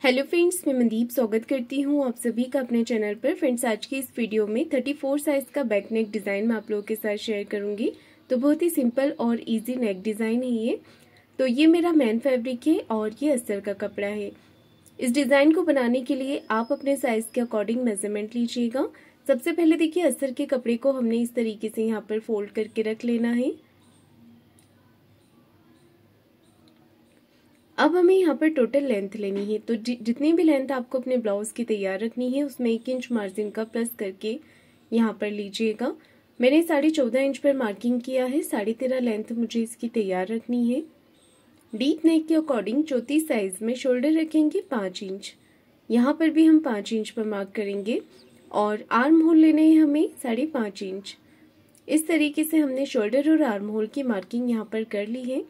Hello friends, मैं मनदीप स्वागत करती हूँ आप सभी का अपने चैनल पर। फ्रेंड्स, आज की इस वीडियो में 34 साइज का बैक नेक डिज़ाइन मैं आप लोगों के साथ शेयर करूंगी। तो बहुत ही सिंपल और इजी नेक डिज़ाइन है ये। तो ये मेरा मेन फैब्रिक है और ये अस्तर का कपड़ा है। इस डिज़ाइन को बनाने के लिए आप अपने साइज के अकॉर्डिंग मेजरमेंट लीजिएगा। सबसे पहले देखिए, अस्तर के कपड़े को हमने इस तरीके से यहाँ पर फोल्ड करके रख लेना है। अब हमें यहाँ पर टोटल लेंथ लेनी है। तो जितनी भी लेंथ आपको अपने ब्लाउज की तैयार रखनी है उसमें 1 इंच मार्जिन का प्लस करके यहाँ पर लीजिएगा। मैंने 14.5 इंच पर मार्किंग किया है। 13.5 लेंथ मुझे इसकी तैयार रखनी है। डीप नेक के अकॉर्डिंग चौथी साइज में शोल्डर रखेंगे 5 इंच। यहाँ पर भी हम 5 इंच पर मार्क करेंगे और आर्म होल लेने हैं हमें 5.5 इंच। इस तरीके से हमने शोल्डर और आर्म होल की मार्किंग यहाँ पर कर ली है।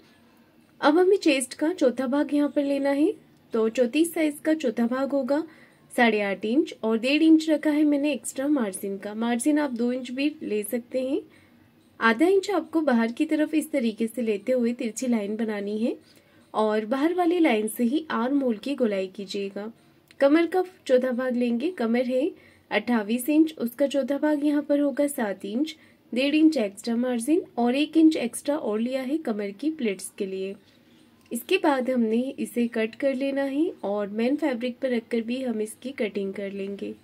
अब हमें चेस्ट का चौथा भाग यहाँ पर लेना है। तो चौथी साइज का चौथा भाग होगा 8.5 इंच और 1.5 इंच रखा है मैंने एक्स्ट्रा मार्जिन का। मार्जिन आप 2 इंच भी ले सकते हैं। आधा इंच आपको बाहर की तरफ इस तरीके से लेते हुए तिरछी लाइन बनानी है और बाहर वाली लाइन से ही आर्म होल की गोलाई कीजिएगा। कमर का चौथा भाग लेंगे। कमर है 28 इंच, उसका चौथा भाग यहाँ पर होगा 7 इंच। 1.5 इंच एक्स्ट्रा मार्जिन और 1 इंच एक्स्ट्रा और लिया है कमर की प्लेट्स के लिए। इसके बाद हमने इसे कट कर लेना है और मेन फैब्रिक पर रखकर भी हम इसकी कटिंग कर लेंगे।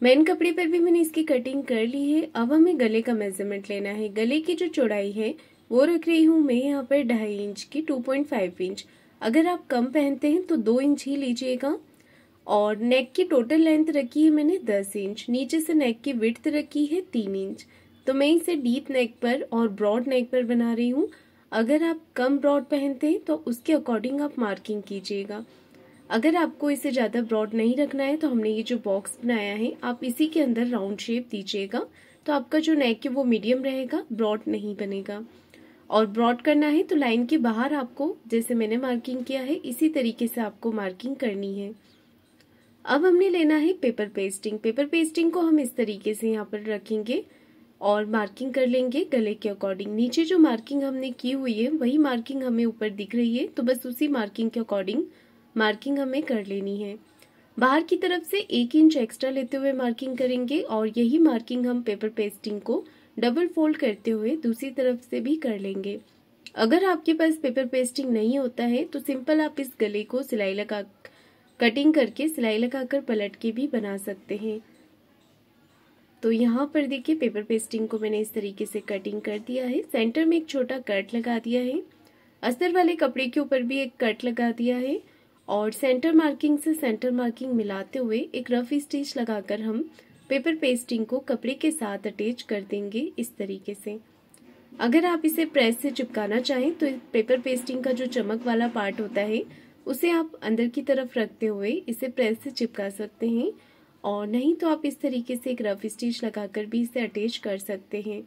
मेन कपड़े पर भी मैंने इसकी कटिंग कर ली है। अब हमें गले का मेजरमेंट लेना है। गले की जो चौड़ाई है वो रख रही हूँ मैं यहाँ पर 2.5 इंच की, 2.5 इंच। अगर आप कम पहनते हैं तो 2 इंच ही लीजिएगा। और नेक की टोटल लेंथ रखी है मैंने 10 इंच। नीचे से नेक की विड्थ रखी है 3 इंच। तो मैं इसे डीप नेक पर और ब्रॉड नेक पर बना रही हूँ। अगर आप कम ब्रॉड पहनते हैं तो उसके अकॉर्डिंग आप मार्किंग कीजिएगा। अगर आपको इसे ज़्यादा ब्रॉड नहीं रखना है तो हमने ये जो बॉक्स बनाया है आप इसी के अंदर राउंड शेप दीजिएगा। तो आपका जो नेक है वो मीडियम रहेगा, ब्रॉड नहीं बनेगा। और ब्रॉड करना है तो लाइन के बाहर आपको, जैसे मैंने मार्किंग किया है, इसी तरीके से आपको मार्किंग करनी है। अब हमने लेना है पेपर पेस्टिंग। पेपर पेस्टिंग को हम इस तरीके से यहाँ पर रखेंगे और मार्किंग कर लेंगे गले के अकॉर्डिंग। नीचे जो मार्किंग हमने की हुई है वही मार्किंग हमें ऊपर दिख रही है, तो बस उसी मार्किंग के अकॉर्डिंग मार्किंग हमें कर लेनी है। बाहर की तरफ से 1 इंच एक्स्ट्रा लेते हुए मार्किंग करेंगे और यही मार्किंग हम पेपर पेस्टिंग को डबल फोल्ड करते हुए दूसरी तरफ से भी कर लेंगे। अगर आपके पास पेपर पेस्टिंग नहीं होता है तो सिंपल आप इस गले को सिलाई लगा कटिंग करके सिलाई लगाकर पलट के भी बना सकते हैं। तो यहाँ पर देखिए, पेपर पेस्टिंग को मैंने इस तरीके से कटिंग कर दिया है। सेंटर में एक छोटा कट लगा दिया है। अस्तर वाले कपड़े के ऊपर भी एक कट लगा दिया है और सेंटर मार्किंग से सेंटर मार्किंग मिलाते हुए एक रफ स्टिच लगाकर हम पेपर पेस्टिंग को कपड़े के साथ अटैच कर देंगे इस तरीके से। अगर आप इसे प्रेस से चिपकाना चाहें तो पेपर पेस्टिंग का जो चमक वाला पार्ट होता है उसे आप अंदर की तरफ रखते हुए इसे प्रेस से चिपका सकते हैं, और नहीं तो आप इस तरीके से एक रफ स्टिच लगाकर भी इसे अटैच कर सकते हैं।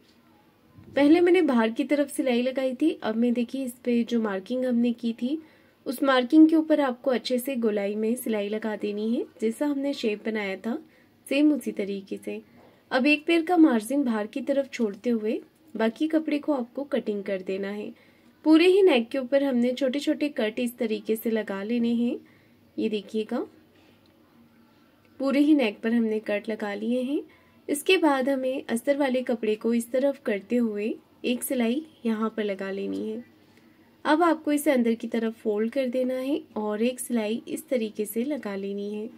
पहले मैंने बाहर की तरफ सिलाई लगाई थी। अब मैं देखिए इस पे जो मार्किंग हमने की थी उस मार्किंग के ऊपर आपको अच्छे से गोलाई में सिलाई लगा देनी है। जैसा हमने शेप बनाया था सेम उसी तरीके से। अब एक पैर का मार्जिन बाहर की तरफ छोड़ते हुए बाकी कपड़े को आपको कटिंग कर देना है। पूरे ही नेक के ऊपर हमने छोटे छोटे कट इस तरीके से लगा लेने हैं। ये देखिएगा, पूरे ही नेक पर हमने कट लगा लिए हैं। इसके बाद हमें अस्तर वाले कपड़े को इस तरफ करते हुए एक सिलाई यहाँ पर लगा लेनी है। अब आपको इसे अंदर की तरफ फोल्ड कर देना है और एक सिलाई इस तरीके से लगा लेनी है।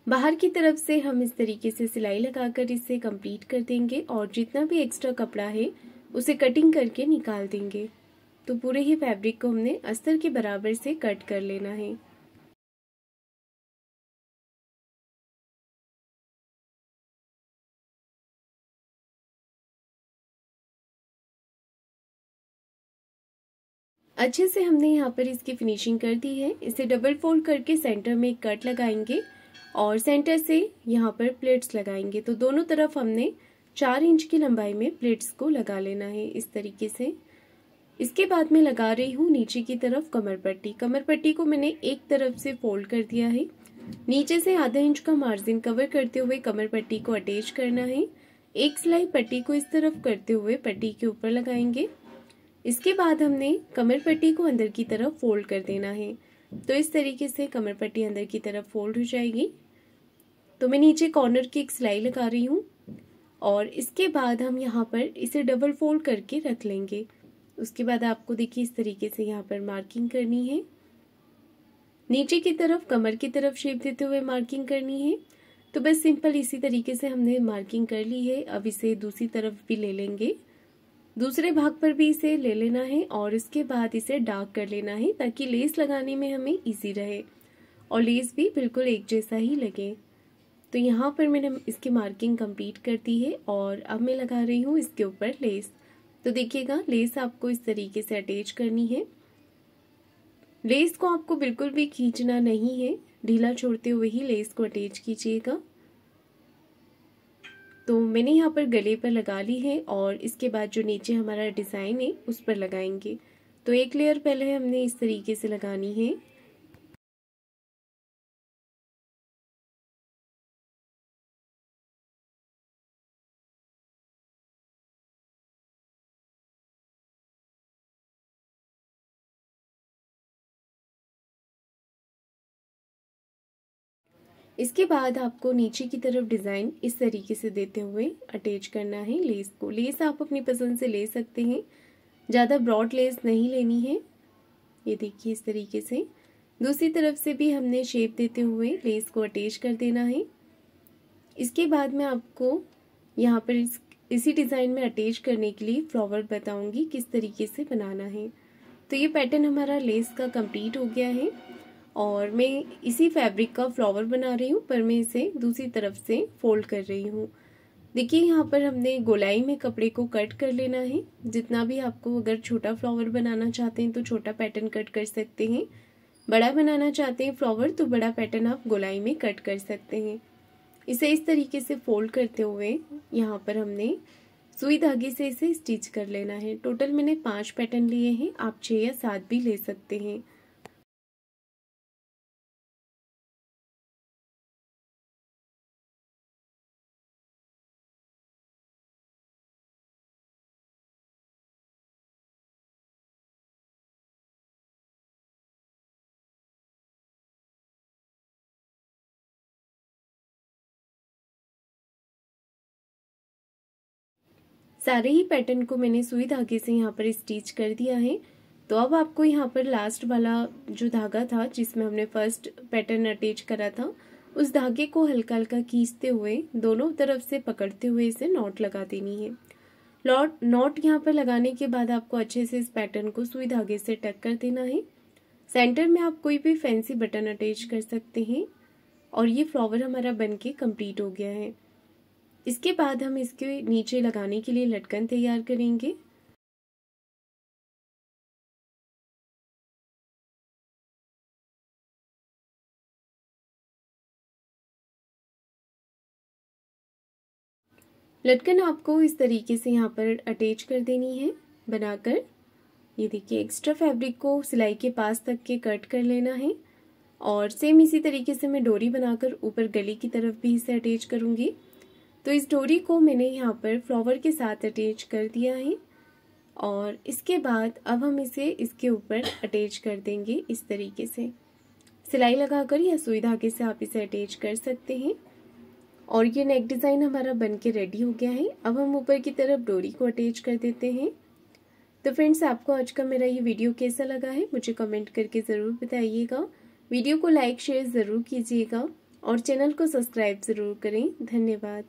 बाहर की तरफ से हम इस तरीके से सिलाई लगाकर इसे कंप्लीट कर देंगे और जितना भी एक्स्ट्रा कपड़ा है उसे कटिंग करके निकाल देंगे। तो पूरे ही फैब्रिक को हमने अस्तर के बराबर से कट कर लेना है। अच्छे से हमने यहाँ पर इसकी फिनिशिंग कर दी है। इसे डबल फोल्ड करके सेंटर में एक कट लगाएंगे और सेंटर से यहाँ पर प्लेट्स लगाएंगे। तो दोनों तरफ हमने 4 इंच की लंबाई में प्लेट्स को लगा लेना है इस तरीके से। इसके बाद मैं लगा रही हूँ नीचे की तरफ कमर पट्टी। कमर पट्टी को मैंने एक तरफ से फोल्ड कर दिया है। नीचे से आधा इंच का मार्जिन कवर करते हुए कमर पट्टी को अटैच करना है। एक सिलाई पट्टी को इस तरफ करते हुए पट्टी के ऊपर लगाएंगे। इसके बाद हमने कमर पट्टी को अंदर की तरफ फोल्ड कर देना है। तो इस तरीके से कमर पट्टी अंदर की तरफ फोल्ड हो जाएगी। तो मैं नीचे कॉर्नर की एक सिलाई लगा रही हूँ और इसके बाद हम यहाँ पर इसे डबल फोल्ड करके रख लेंगे। उसके बाद आपको देखिए इस तरीके से यहाँ पर मार्किंग करनी है। नीचे की तरफ कमर की तरफ शेप देते हुए मार्किंग करनी है। तो बस सिंपल इसी तरीके से हमने मार्किंग कर ली है। अब इसे दूसरी तरफ भी ले लेंगे, दूसरे भाग पर भी इसे ले लेना है और इसके बाद इसे डार्क कर लेना है ताकि लेस लगाने में हमें इजी रहे और लेस भी बिल्कुल एक जैसा ही लगे। तो यहाँ पर मैंने इसकी मार्किंग कंप्लीट कर दी है और अब मैं लगा रही हूँ इसके ऊपर लेस। तो देखिएगा लेस आपको इस तरीके से अटैच करनी है। लेस को आपको बिल्कुल भी खींचना नहीं है, ढीला छोड़ते हुए ही लेस को अटैच कीजिएगा। तो मैंने यहाँ पर गले पर लगा ली है और इसके बाद जो नीचे हमारा डिजाइन है उस पर लगाएंगे। तो एक लेयर पहले हमने इस तरीके से लगानी है। इसके बाद आपको नीचे की तरफ डिजाइन इस तरीके से देते हुए अटैच करना है लेस को। लेस आप अपनी पसंद से ले सकते हैं, ज्यादा ब्रॉड लेस नहीं लेनी है। ये देखिए इस तरीके से दूसरी तरफ से भी हमने शेप देते हुए लेस को अटैच कर देना है। इसके बाद मैं आपको यहाँ पर इसी डिजाइन में अटैच करने के लिए फ्लावर बताऊंगी किस तरीके से बनाना है। तो ये पैटर्न हमारा लेस का कंप्लीट हो गया है और मैं इसी फैब्रिक का फ्लावर बना रही हूँ, पर मैं इसे दूसरी तरफ से फोल्ड कर रही हूँ। देखिए यहाँ पर हमने गोलाई में कपड़े को कट कर लेना है। जितना भी आपको, अगर छोटा फ्लावर बनाना चाहते हैं तो छोटा पैटर्न कट कर सकते हैं, बड़ा बनाना चाहते हैं फ्लावर तो बड़ा पैटर्न आप गोलाई में कट कर सकते हैं। इसे इस तरीके से फोल्ड करते हुए यहाँ पर हमने सुई धागे से इसे स्टिच कर लेना है। टोटल मैंने 5 पैटर्न लिए हैं, आप 6 या 7 भी ले सकते हैं। सारे ही पैटर्न को मैंने सुई धागे से यहाँ पर स्टिच कर दिया है। तो अब आपको यहाँ पर लास्ट वाला जो धागा था जिसमें हमने फर्स्ट पैटर्न अटैच करा था, उस धागे को हल्का हल्का खींचते हुए दोनों तरफ से पकड़ते हुए इसे नॉट लगा देनी है। नॉट यहाँ पर लगाने के बाद आपको अच्छे से इस पैटर्न को सुई धागे से टक कर देना है। सेंटर में आप कोई भी फैंसी बटन अटैच कर सकते हैं और ये फ्लावर हमारा बनके कंप्लीट हो गया है। इसके बाद हम इसके नीचे लगाने के लिए लटकन तैयार करेंगे। लटकन आपको इस तरीके से यहाँ पर अटैच कर देनी है बनाकर। ये देखिए एक्स्ट्रा फैब्रिक को सिलाई के पास तक के कट कर लेना है और सेम इसी तरीके से मैं डोरी बनाकर ऊपर गले की तरफ भी इसे अटैच करूंगी। तो इस डोरी को मैंने यहाँ पर फ्लावर के साथ अटैच कर दिया है और इसके बाद अब हम इसे इसके ऊपर अटैच कर देंगे इस तरीके से। सिलाई लगाकर या सुई धागे से आप इसे अटैच कर सकते हैं और ये नेक डिजाइन हमारा बनके रेडी हो गया है। अब हम ऊपर की तरफ डोरी को अटैच कर देते हैं। तो फ्रेंड्स, आपको आज का मेरा ये वीडियो कैसा लगा है मुझे कमेंट करके ज़रूर बताइएगा। वीडियो को लाइक शेयर ज़रूर कीजिएगा और चैनल को सब्सक्राइब ज़रूर करें। धन्यवाद।